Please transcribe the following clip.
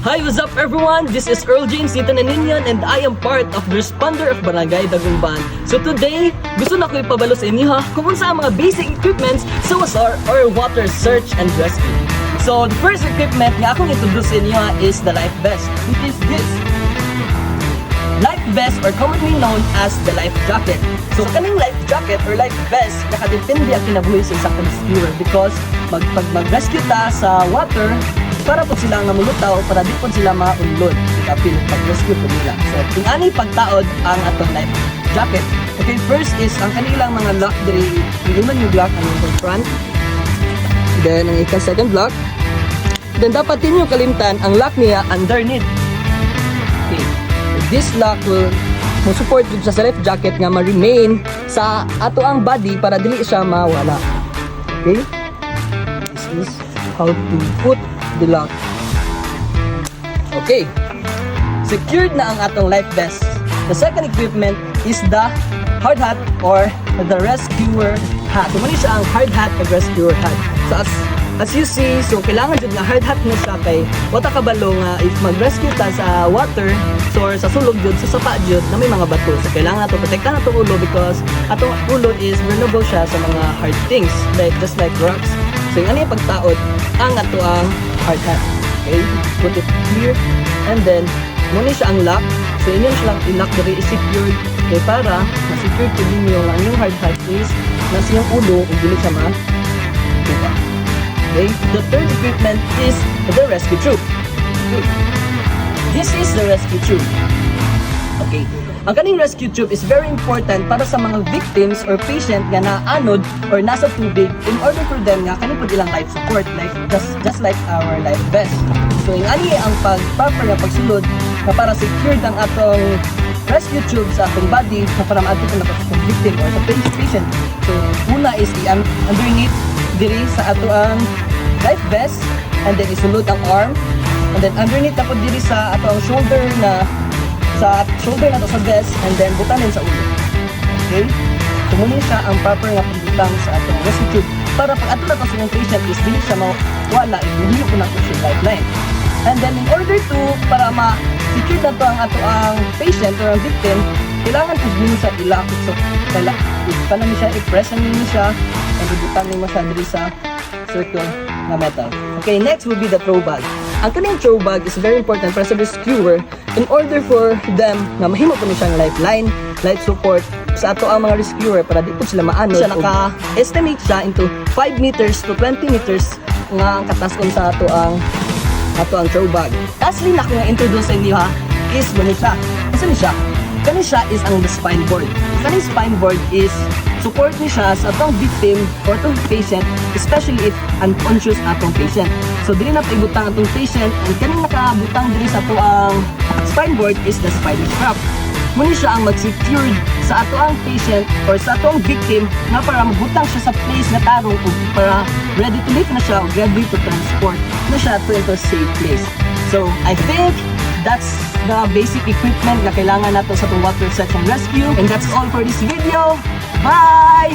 Hi, what's up everyone? This is Earl James dito na Ninian and I am part of the responder of Barangay Dagumban. So today, gusto na ko ipabalo sa inyo kung sa mga basic equipments sa WASAR or Water Search and Rescue. So the first equipment nga akong introduce sa inyo is the life vest, which is this. Life vest or commonly known as the life jacket. So kaning life jacket or life vest, nakadepende ang kinabuhi sa isang rescuer because pag mag-rescue ta sa water, para po sila nga mulutaw, para di po sila maunlod kapil pag-rescue po nila. So kung ani pagtaod ang atong life jacket, okay, first is ang kanilang mga lock diri, iman yung lock ang yung front, then ang second lock, then dapat din yung kalimtan ang lock niya underneath. Okay, this lock will support dun sa life jacket nga ma-remain sa ato ang body para dili siya mawala. Okay, this is how to put the lock. Okay, secured na ang atong life vest. The second equipment is the hard hat or the rescuer hat. Tumani siya ang hard hat o rescuer hat. So as you see, so kailangan jud nga hard hat na siya kay wata kabalo nga if mag-rescue ta sa water or sa sulog jud sa sapa jud na may mga bato. So kailangan nato protektahan atong ulo because atong ulo is vulnerable siya sa mga hard things just like rocks. So yung ano yung pagtaod ang ato ang hard hat. Okay, put it here and then muna siya ang lock. So inyo siya lang i-lock diri is-secured kay para ma-secure to ninyo ang inyong hard hat is nasa yung ulo ug dili siya diba? Okay, the third equipment is the rescue tube. Okay. This is the rescue tube. Okay, ang kaning rescue tube is very important para sa mga victims or patient nga naanod or nasa tubig in order for them nga kaning pud ilang life support, like just like our life vest. So yung ani ang proper nga pagsulod nga para secured ang atong rescue tube sa atong body na para maadto na sa victim or sa patient. So una is underneath diri sa ato ang life vest and then isulod ang arm and then underneath na po diri sa ato ang shoulder na sa vest and then butanin sa ulo. Okay? So muna siya ang proper nga pagbutang sa atong rescue tube para pag ato na to sa patient is dili siya mawala, hindi ko na po siya lifeline. And then in order to para ma-secure na to ang ato ang patient or ang victim, kailangan po din siya ilakot. So paano niya siya i-press niyo siya and butanin mo siya diri sa circle na metal. Okay, next will be the throw bag. Ang kaning throw bag is very important para sa rescuer in order for them na mahimo po ni siyang lifeline, life support sa ato ang mga rescuer para di po sila maanod. Siya naka-estimate siya into 5 meters to 20 meters nga kataskon sa ato ang throw bag. Lastly na ko nga introduce sa inyo is gani siya. Asa ni siya? Kani siya is ang spine board. Kani spine board is support ni siya sa atong victim or atong patient, especially if unconscious atong patient. So dili na paibutang atong patient and kaning nakabutang diri sa ato ang spine board is the spinal strap. Muna siya ang mag-secured sa ato ang patient or sa atong victim na para magbutang siya sa place na tarong o para ready to lift na siya o ready to transport na siya to into a safe place. So I think that's the basic equipment na kailangan nato sa atong water search and rescue, and that's all for this video. Bye!